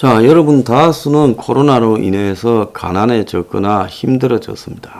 자, 여러분 다수는 코로나로 인해서 가난해졌거나 힘들어졌습니다.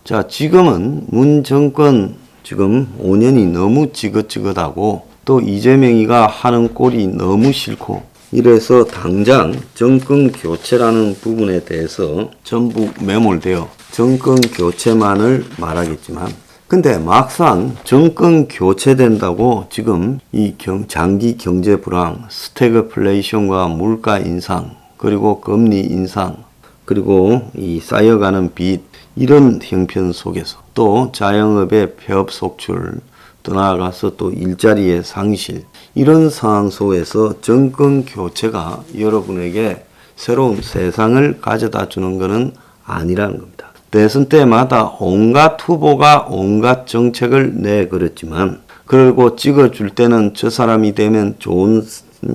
자, 지금은 문 정권 지금 5년이 너무 지긋지긋하고 또 이재명이가 하는 꼴이 너무 싫고 이래서 당장 정권 교체라는 부분에 대해서 전부 매몰되어 정권 교체만을 말하겠지만 근데 막상 정권 교체된다고 지금 이 장기 경제 불황, 스태그플레이션과 물가 인상, 그리고 금리 인상, 그리고 이 쌓여가는 빚 이런 형편 속에서 또 자영업의 폐업 속출, 더 나아가서 또 일자리의 상실 이런 상황 속에서 정권 교체가 여러분에게 새로운 세상을 가져다 주는 것은 아니라는 겁니다. 대선 때마다 온갖 후보가 온갖 정책을 내걸었지만 그리고 찍어줄 때는 저 사람이 되면 좋은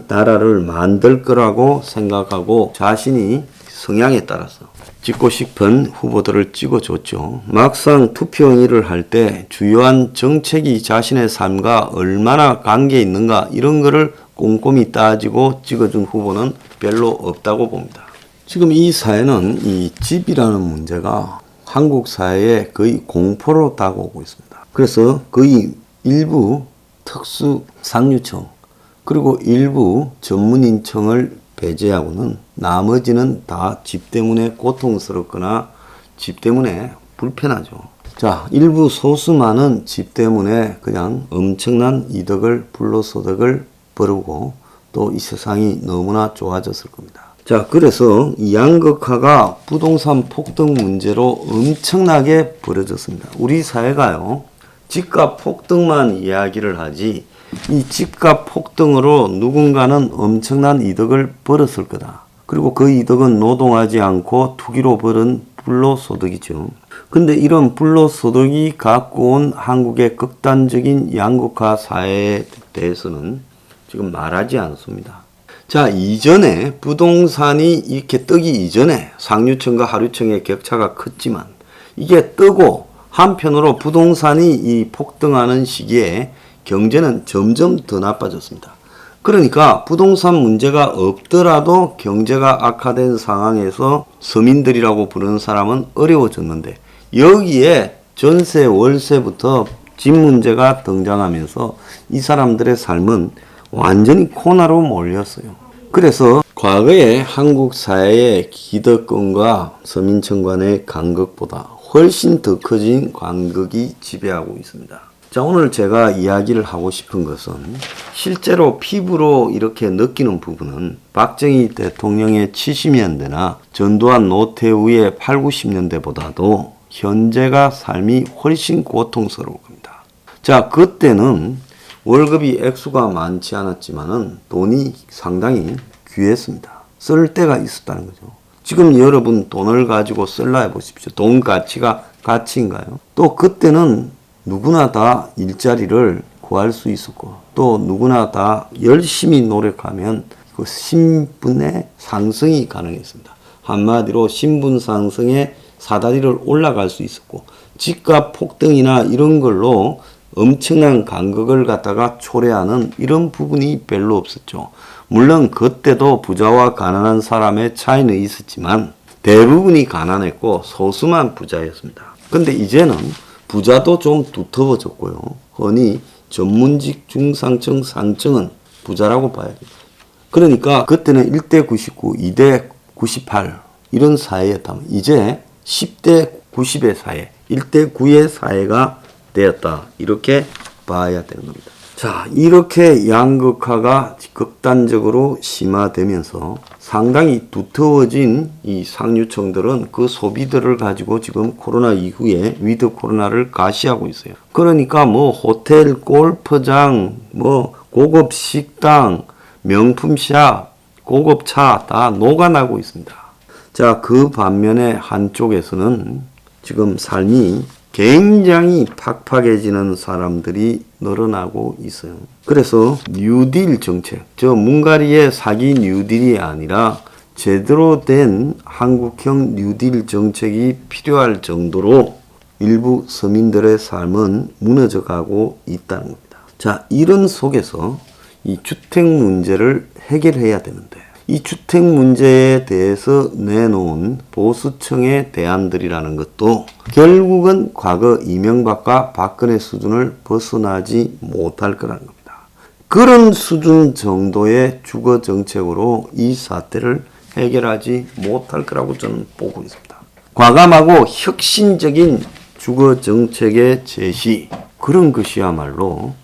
나라를 만들 거라고 생각하고 자신이 성향에 따라서 찍고 싶은 후보들을 찍어줬죠. 막상 투표일을 할 때 주요한 정책이 자신의 삶과 얼마나 관계 있는가 이런 거를 꼼꼼히 따지고 찍어준 후보는 별로 없다고 봅니다. 지금 이 사회는 이 집이라는 문제가 한국 사회에 거의 공포로 다가오고 있습니다. 그래서 거의 일부 특수 상류층 그리고 일부 전문인층을 배제하고는 나머지는 다 집 때문에 고통스럽거나 집 때문에 불편하죠. 자, 일부 소수만은 집 때문에 그냥 엄청난 이득을 불로소득을 벌이고 또 이 세상이 너무나 좋아졌을 겁니다. 자, 그래서 이 양극화가 부동산 폭등 문제로 엄청나게 벌어졌습니다. 우리 사회가요, 집값 폭등만 이야기를 하지 이 집값 폭등으로 누군가는 엄청난 이득을 벌었을 거다. 그리고 그 이득은 노동하지 않고 투기로 벌은 불로소득이죠. 근데 이런 불로소득이 갖고 온 한국의 극단적인 양극화 사회에 대해서는 지금 말하지 않습니다. 자, 이전에 부동산이 이렇게 뜨기 이전에 상류층과 하류층의 격차가 컸지만 이게 뜨고 한편으로 부동산이 이 폭등하는 시기에 경제는 점점 더 나빠졌습니다. 그러니까 부동산 문제가 없더라도 경제가 악화된 상황에서 서민들이라고 부르는 사람은 어려워졌는데 여기에 전세, 월세부터 집 문제가 등장하면서 이 사람들의 삶은 완전히 코너로 몰렸어요. 그래서 과거의 한국 사회의 기득권과 서민층 간의 간극보다 훨씬 더 커진 간극이 지배하고 있습니다. 자, 오늘 제가 이야기를 하고 싶은 것은 실제로 피부로 이렇게 느끼는 부분은 박정희 대통령의 70년대나 전두환 노태우의 8, 90년대보다도 현재가 삶이 훨씬 고통스러울 겁니다. 자, 그때는 월급이 액수가 많지 않았지만은 돈이 상당히 귀했습니다. 쓸 데가 있었다는 거죠. 지금 여러분 돈을 가지고 쓸라 해보십시오. 돈 가치가 가치인가요? 또 그때는 누구나 다 일자리를 구할 수 있었고 또 누구나 다 열심히 노력하면 그 신분의 상승이 가능했습니다. 한마디로 신분 상승의 사다리를 올라갈 수 있었고 집값 폭등이나 이런 걸로 엄청난 간극을 갖다가 초래하는 이런 부분이 별로 없었죠. 물론 그때도 부자와 가난한 사람의 차이는 있었지만 대부분이 가난했고 소수만 부자였습니다. 근데 이제는 부자도 좀 두터워졌고요. 흔히 전문직 중상층 상층은 부자라고 봐야 됩니다. 그러니까 그때는 1대 99, 2대 98 이런 사회였다면 이제 10대 90의 사회, 1대 9의 사회가 되었다. 이렇게 봐야 되는 겁니다. 자, 이렇게 양극화가 극단적으로 심화되면서 상당히 두터워진 이 상류층들은 그 소비들을 가지고 지금 코로나 이후에 위드 코로나를 가시하고 있어요. 그러니까 뭐 호텔, 골프장, 뭐 고급 식당, 명품샵, 고급 차 다 녹아나고 있습니다. 자, 그 반면에 한쪽에서는 지금 삶이 굉장히 팍팍해지는 사람들이 늘어나고 있어요. 그래서 뉴딜 정책, 저 뭉가리의 사기 뉴딜이 아니라 제대로 된 한국형 뉴딜 정책이 필요할 정도로 일부 서민들의 삶은 무너져가고 있다는 겁니다. 자, 이런 속에서 이 주택 문제를 해결해야 되는데 이 주택 문제에 대해서 내놓은 보수청의 대안들이라는 것도 결국은 과거 이명박과 박근혜 수준을 벗어나지 못할 거라는 겁니다. 그런 수준 정도의 주거 정책으로 이 사태를 해결하지 못할 거라고 저는 보고 있습니다. 과감하고 혁신적인 주거 정책의 제시, 그런 것이야말로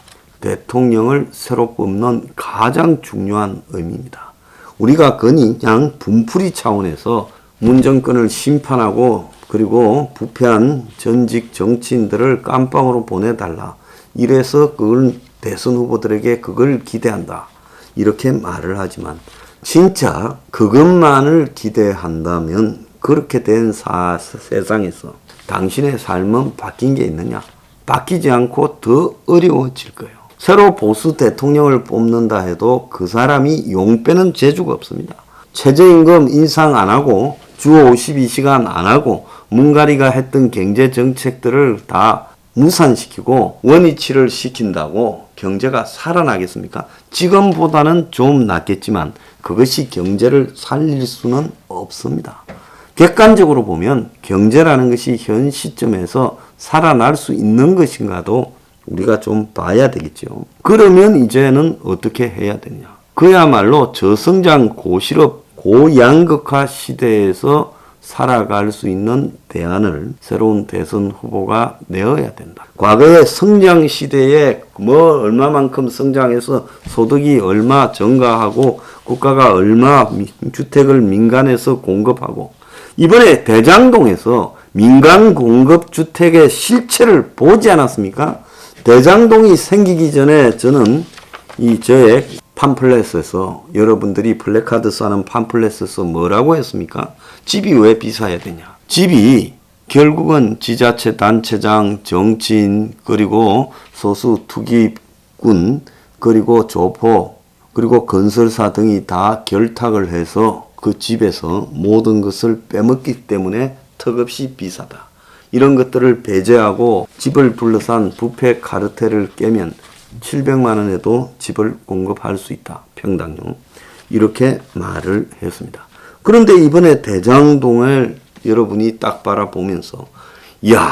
대통령을 새로 뽑는 가장 중요한 의미입니다. 우리가 그냥 분풀이 차원에서 문 정권을 심판하고 그리고 부패한 전직 정치인들을 깜빵으로 보내달라, 이래서 그걸 대선 후보들에게 그걸 기대한다, 이렇게 말을 하지만 진짜 그것만을 기대한다면 그렇게 된 세상에서 당신의 삶은 바뀐 게 있느냐? 바뀌지 않고 더 어려워질 거예요. 새로 보수 대통령을 뽑는다 해도 그 사람이 용 빼는 재주가 없습니다. 최저임금 인상 안 하고 주 52시간 안 하고 문가리가 했던 경제 정책들을 다 무산시키고 원위치를 시킨다고 경제가 살아나겠습니까? 지금보다는 좀 낫겠지만 그것이 경제를 살릴 수는 없습니다. 객관적으로 보면 경제라는 것이 현 시점에서 살아날 수 있는 것인가도 우리가 좀 봐야 되겠죠. 그러면 이제는 어떻게 해야 되냐? 그야말로 저성장 고실업 고양극화 시대에서 살아갈 수 있는 대안을 새로운 대선 후보가 내어야 된다. 과거의 성장 시대에 얼마만큼 성장해서 소득이 얼마 증가하고 국가가 얼마 주택을 민간에서 공급하고, 이번에 대장동에서 민간 공급 주택의 실체를 보지 않았습니까? 대장동이 생기기 전에 저는 저의 팜플렛에서, 여러분들이 플래카드 싸는 팜플렛에서 뭐라고 했습니까? 집이 왜 비싸야 되냐? 집이 결국은 지자체 단체장, 정치인, 그리고 소수 투기꾼, 그리고 조포, 그리고 건설사 등이 다 결탁을 해서 그 집에서 모든 것을 빼먹기 때문에 턱없이 비싸다. 이런 것들을 배제하고 집을 둘러싼 부패 카르텔을 깨면 700만 원에도 집을 공급할 수 있다. 평당용. 이렇게 말을 했습니다. 그런데 이번에 대장동을 여러분이 딱 바라보면서, 이야,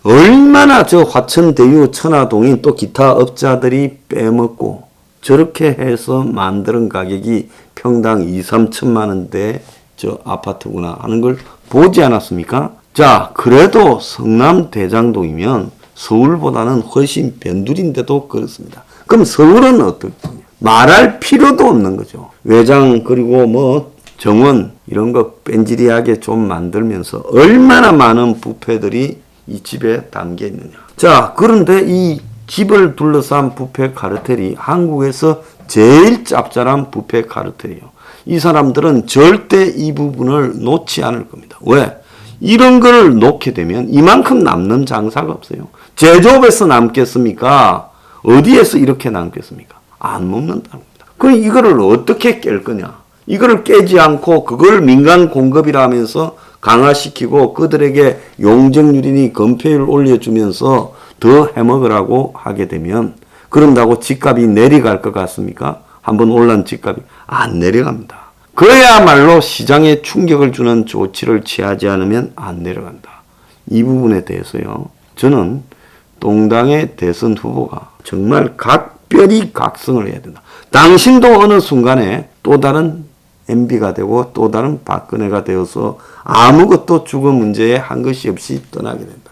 얼마나 저 화천대유 천화동인 또 기타 업자들이 빼먹고 저렇게 해서 만드는 가격이 평당 2, 3천만 원대 저 아파트구나 하는 걸 보지 않았습니까? 자, 그래도 성남 대장동이면 서울보다는 훨씬 변두리인데도 그렇습니다. 그럼 서울은 어떻게? 말할 필요도 없는 거죠. 외장 그리고 정원 이런 거 뺀질이하게 좀 만들면서 얼마나 많은 부패들이 이 집에 담겨 있느냐. 자, 그런데 이 집을 둘러싼 부패 카르텔이 한국에서 제일 짭짤한 부패 카르텔이에요. 이 사람들은 절대 이 부분을 놓지 않을 겁니다. 왜? 이런 걸 놓게 되면 이만큼 남는 장사가 없어요. 제조업에서 남겠습니까? 어디에서 이렇게 남겠습니까? 안 먹는다는 겁니다. 그럼 이거를 어떻게 깰 거냐? 이거를 깨지 않고 그걸 민간 공급이라 하면서 강화시키고 그들에게 용적률이니 건폐율 올려주면서 더 해먹으라고 하게 되면, 그런다고 집값이 내려갈 것 같습니까? 한번 올란 집값이 안 내려갑니다. 그야말로 시장에 충격을 주는 조치를 취하지 않으면 안 내려간다. 이 부분에 대해서요, 저는 동당의 대선 후보가 정말 각별히 각성을 해야 된다. 당신도 어느 순간에 또 다른 MB가 되고 또 다른 박근혜가 되어서 아무것도 주거 문제에 한 것이 없이 떠나게 된다.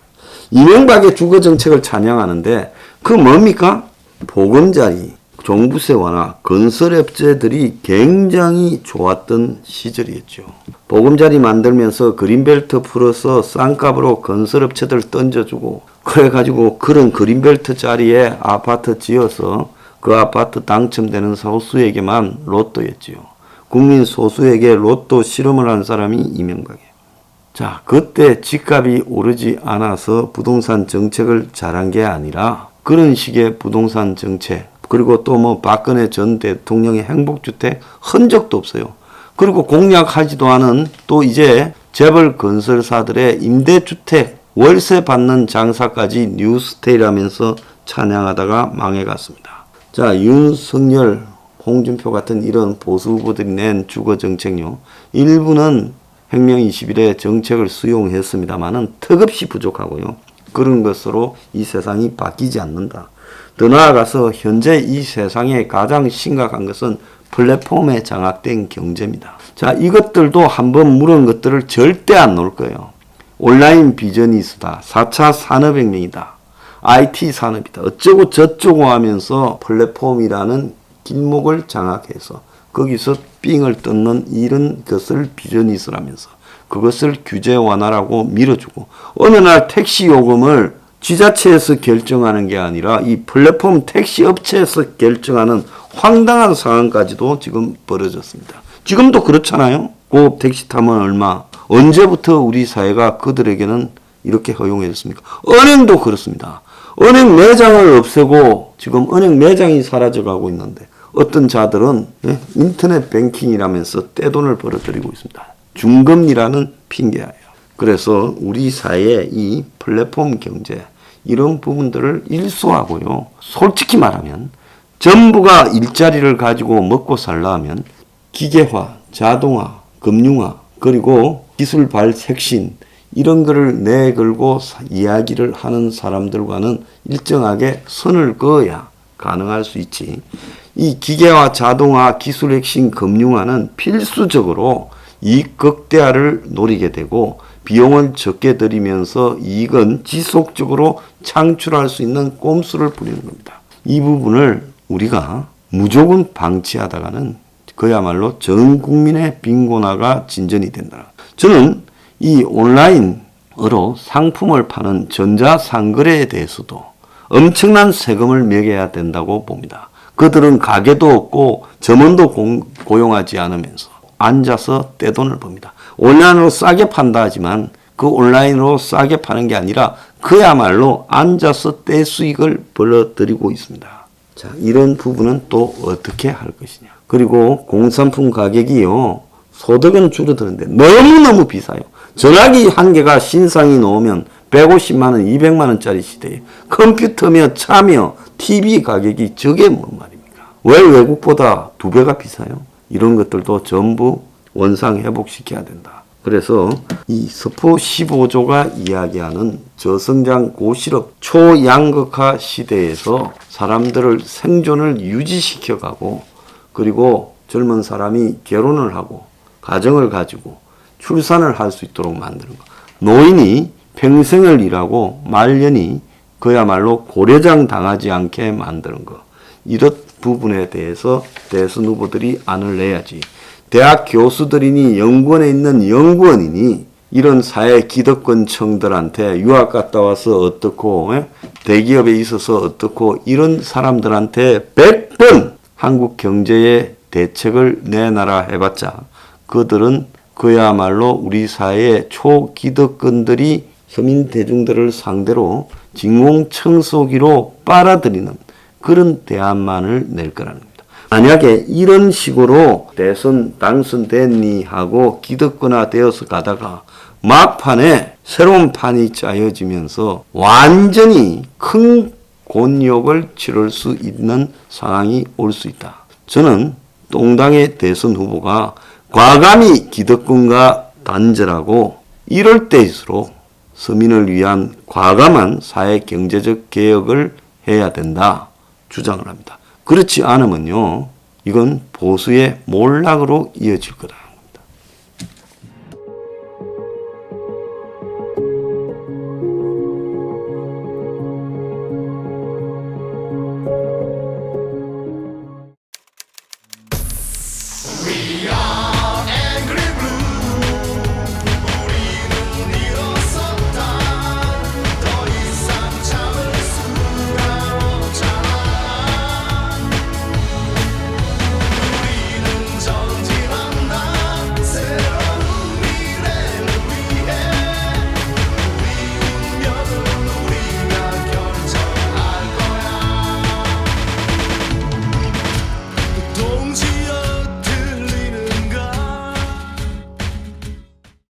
이명박의 주거 정책을 찬양하는데 그 뭡니까? 보금자리, 종부세 완화, 건설업체들이 굉장히 좋았던 시절이었죠. 보금자리 만들면서 그린벨트 풀어서 싼값으로 건설업체들 던져주고, 그래가지고 그런 그린벨트 자리에 아파트 지어서 그 아파트 당첨되는 소수에게만 로또였지요. 국민 소수에게 로또 실험을 한 사람이 이명박이에요. 자, 그때 집값이 오르지 않아서 부동산 정책을 잘한 게 아니라 그런 식의 부동산 정책, 그리고 또 박근혜 전 대통령의 행복주택 흔적도 없어요. 그리고 공약하지도 않은 또 이제 재벌 건설사들의 임대주택 월세 받는 장사까지 뉴스테이라면서 찬양하다가 망해갔습니다. 자, 윤석열 홍준표 같은 이런 보수 후보들이 낸 주거 정책요. 일부는 혁명 21의 정책을 수용했습니다만은 턱없이 부족하고요. 그런 것으로 이 세상이 바뀌지 않는다. 더 나아가서 현재 이 세상에 가장 심각한 것은 플랫폼에 장악된 경제입니다. 자, 이것들도 한번 물은 것들을 절대 안 놓을 거예요. 온라인 비즈니스다. 4차 산업혁명이다. IT 산업이다. 어쩌고 저쩌고 하면서 플랫폼이라는 길목을 장악해서 거기서 삥을 뜯는 이런 것을 비즈니스라면서 그것을 규제 완화라고 밀어주고 어느 날 택시 요금을 지자체에서 결정하는 게 아니라 이 플랫폼 택시 업체에서 결정하는 황당한 상황까지도 지금 벌어졌습니다. 지금도 그렇잖아요. 그 택시 타면 얼마. 언제부터 우리 사회가 그들에게는 이렇게 허용해줬습니까? 은행도 그렇습니다. 은행 매장을 없애고 지금 은행 매장이 사라져가고 있는데 어떤 자들은 인터넷 뱅킹이라면서 떼돈을 벌어들이고 있습니다. 중금리라는 핑계예요. 그래서 우리 사회의 이 플랫폼 경제 이런 부분들을 일소하고요. 솔직히 말하면 전부가 일자리를 가지고 먹고 살려면 기계화, 자동화, 금융화 그리고 기술 발색신 이런 거를 내걸고 이야기를 하는 사람들과는 일정하게 선을 그어야 가능할 수 있지. 이 기계화, 자동화, 기술 혁신, 금융화는 필수적으로 이익 극대화를 노리게 되고 비용을 적게 들이면서 이익은 지속적으로 창출할 수 있는 꼼수를 부리는 겁니다. 이 부분을 우리가 무조건 방치하다가는 그야말로 전 국민의 빈곤화가 진전이 된다. 저는 이 온라인으로 상품을 파는 전자상거래에 대해서도 엄청난 세금을 매겨야 된다고 봅니다. 그들은 가게도 없고 점원도 고용하지 않으면서 앉아서 떼돈을 법니다. 온라인으로 싸게 판다 하지만 그 온라인으로 싸게 파는 게 아니라 그야말로 앉아서 떼수익을 벌어들이고 있습니다. 자, 이런 부분은 또 어떻게 할 것이냐. 그리고 공산품 가격이요. 소득은 줄어드는데 너무너무 비싸요. 전화기 한 개가 신상이 나오면 150만 원, 200만 원짜리 시대에 컴퓨터며 차며 TV 가격이 저게 뭔 말입니까? 왜 외국보다 2배가 비싸요? 이런 것들도 전부 원상 회복시켜야 된다. 그래서 이 서포 15조가 이야기하는 저성장 고실업 초양극화 시대에서 사람들을 생존을 유지시켜가고 그리고 젊은 사람이 결혼을 하고 가정을 가지고 출산을 할 수 있도록 만드는 것. 노인이 평생을 일하고 말년이 그야말로 고려장 당하지 않게 만드는 것. 이런 부분에 대해서 대선 후보들이 안을 내야지. 대학 교수들이니 연구원에 있는 연구원이니 이런 사회 기득권층들한테 유학 갔다 와서 어떻고 대기업에 있어서 어떻고 이런 사람들한테 100번 한국 경제의 대책을 내놔라 해봤자 그들은 그야말로 우리 사회의 초기득권들이 서민 대중들을 상대로 진공청소기로 빨아들이는 그런 대안만을 낼 거라는 겁니다. 만약에 이런 식으로 대선 당선됐니 하고 기득권화 되어서 가다가 막판에 새로운 판이 짜여지면서 완전히 큰 곤욕을 치를 수 있는 상황이 올 수 있다. 저는 똥당의 대선 후보가 과감히 기득권과 단절하고 이럴 때일수록 서민을 위한 과감한 사회 경제적 개혁을 해야 된다 주장을 합니다. 그렇지 않으면요 이건 보수의 몰락으로 이어질 거다.